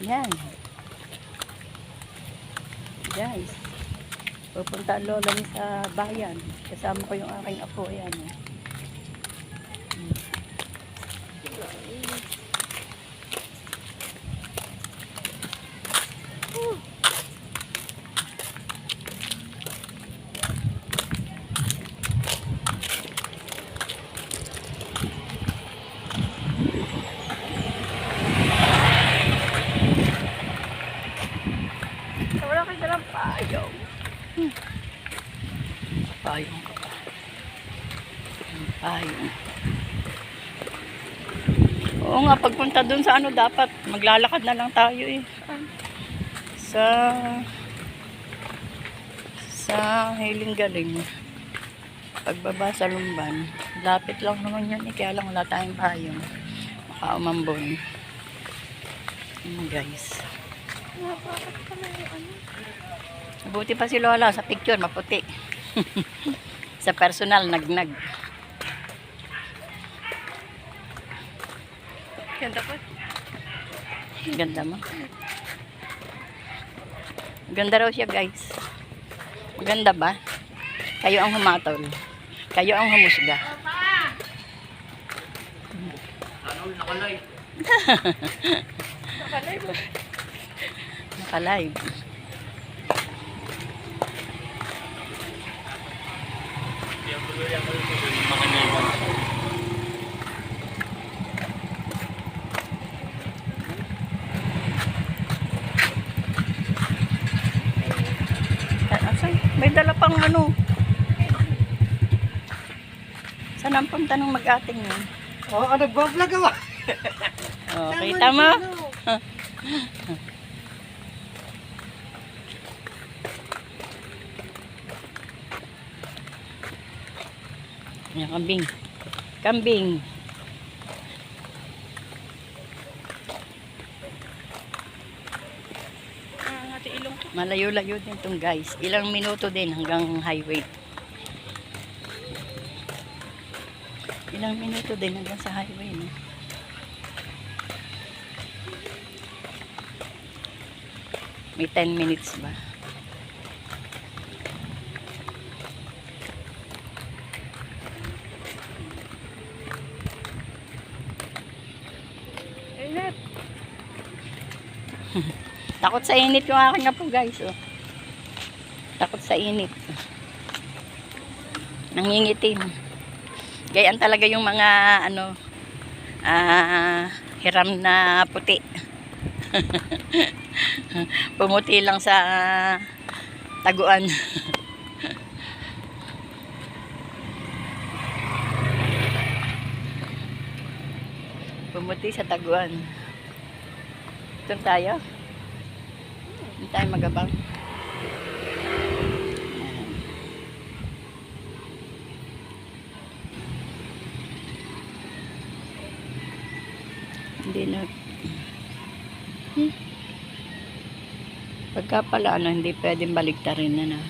Yan. Guys. Pupunta ang lola niya sa bayan. Kasama ko yung aking apo. Ayan. Wala kayo dalang payong. Payong ko pa. Payong. Oo nga, pagpunta dun sa ano, dapat maglalakad na lang tayo eh. Sa Hiling-Galing. Pagbaba sa Lumban. Lapit lang naman yan eh, kaya lang wala tayong payong. Makaumambon. Guys. Buti pa si Lola sa picture, maputi. Sa personal, nagnag. Ganda po. Ganda mo. Ganda raw siya, guys. Ganda ba? Kayo ang humatol. Kayo ang humusga. Nakalive. Nakalive. May dala pang ano. Saan ang punta ng mag-ating yun? Oo, nag-vlog ako. Oh, kita mo? Yan, kambing. Kambing. Malayo-layo din itong guys. Ilang minuto din hanggang highway. Ilang minuto din hanggang sa highway. No? May 10 minutes ba? Init. Takot sa init yung aking apo guys. Oh. Takot sa init. Nangingitim. Gayaan talaga yung mga ano hiram na puti. Pumuti lang sa taguan. Pumuti sa taguan. Ito tayo. Hindi tayo magabang. Hindi na. Pagka pala ano, hindi pwedeng baliktarin na na.